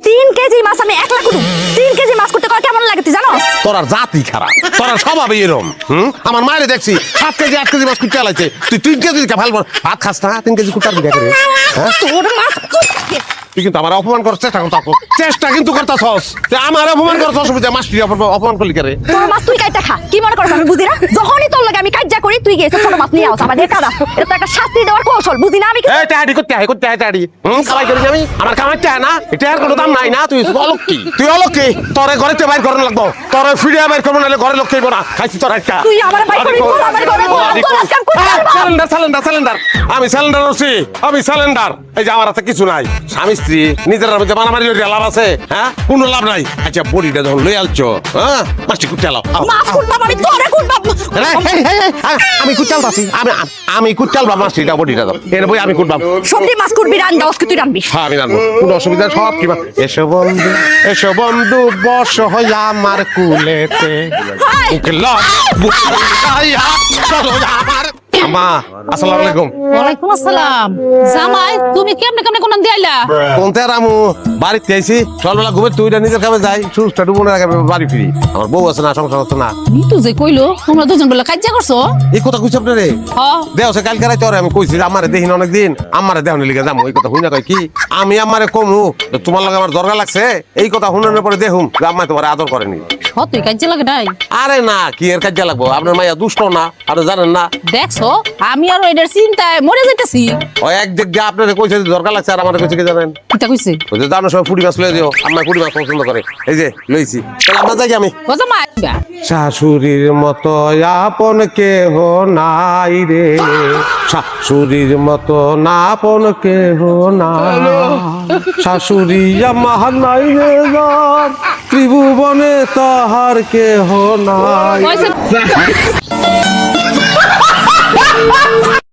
3 KG মাছ আমি একলা করব 3 কেজি মাছ করতে কেমন লাগে তুই জানো তোর জাতি খারাপ তোর স্বভাব এরকম আমার মায়ের দেখছি 7 কেজি 8 কেজি মাছ কুটতে আলাইছে তুই 3 কেজি ভালো ভাত খাস না 3 কেজি কুটার দিকে করে হ্যাঁ তোর মাছ তুই কিন্তু আমার অপমান করার চেষ্টা কিন্তু করতাছস আমার অপমান করছ অসুবিধা মাছটি অপমান করলি করে তোর মাছ তুই কাইটা খা কি মনে করছ আমি বুঝি না যখনই তোর লাগে আমি কাজ্জা করি তুই গেছিস ছোট মাছ নিয়ে আস আমাদের কাদা এটা তো একটা শাস্তি দেওয়ার কৌশল বুঝি না আমি কি এই টাড়ি করতে টাড়ি খাওয়াই করি আমি আমার খাওয়াই চা না এটা আর কোনো দাম নাই না তুই অলক্ষী তোরে ঘরেতে বাইর করন লাগবো তোরে ফিরে বাইর করব নালে ঘরে লোক খাইবো না খাইছি তোর একটা তুই আমার বাইক করে বল আমার ঘরে বল তোর আজকাল সিলিন্ডার আমি সিলিন্ডার হচ্ছি আমি সিলিন্ডার এই যে আমার হাতে কিছু নাই স্বামী স্ত্রী নিজের মধ্যে মারামারি লাভ আছে হ্যাঁ কোনো লাভ নাই আচ্ছা বডিটা যখন লই আলছো হ্যাঁ মাছটি কুটতে লাও মাছ কুটবাম আমি তোরে কুটবাম আমি কুচাল পাচ্ছি আমি কুচাল বা মাছটিটা বডিটা দাও এর বই আমি কুটবাম সবজি মাছ কুটবি রান দাও তুই রানবি হ্যাঁ আমি রানবো কোনো অসুবিধা সব কি এসো বন্ধু বস হই আমার কুলেতে আমা আসসালামু আলাইকুম ওয়ালাইকুম আসসালাম জামাই তুমি কেমনে কেমনে কোন দিয়ে আইলা কোনতে রামু বাড়িতে আইছি সকালবেলা ঘুমে তুই নিজের কামে যাই সুস্থ ডুবনের আগে বাড়ি ফিরি আমার বউ আছে না সংসার হচ্ছে না মিতু যে কইলো তোমরা দুজন বলে কাজ্জা করছো এই কথা কইছ আপনারে হ্যাঁ দেও সে কালকে রাইতে আমি কইছি আমারে দেখিন অনেকদিন আমারে দেহনে লিগে যাম এই কথা হইনা কই কি আমি আমারে কমু তোমার লাগে আমার দরকার লাগছে এই কথা শুনানোর পরে দেখুম যে আম্মা তোমার আদর করেনি সত্যি কাজ্জা লাগে নাই আরে না কি এর কাজে লাগবো আপনার মাইয়া দুষ্ট না আপনি জানেন না দেখছো আমি আর এটার চিন্তায় মরে যাইতেছি ওই এক দিক দিয়ে আপনার কইছে যে দরকার লাগছে আর আমার কইছে কি জানেন কিতা কইছে ওই যে জানো সব ফুটি মাছ লয়ে দিও আম্মা ফুটি মাছ পছন্দ করে এই যে লইছি তাহলে আমরা যাই আমি ও জামাই শাশুড়ির মতো আপন কেহ নাই রে শাশুড়ির মতো না আপন কেহ নাই শাশুড়ি আমার নাই রে ত্রিভুবনে তাহার কেহ নাই কইছে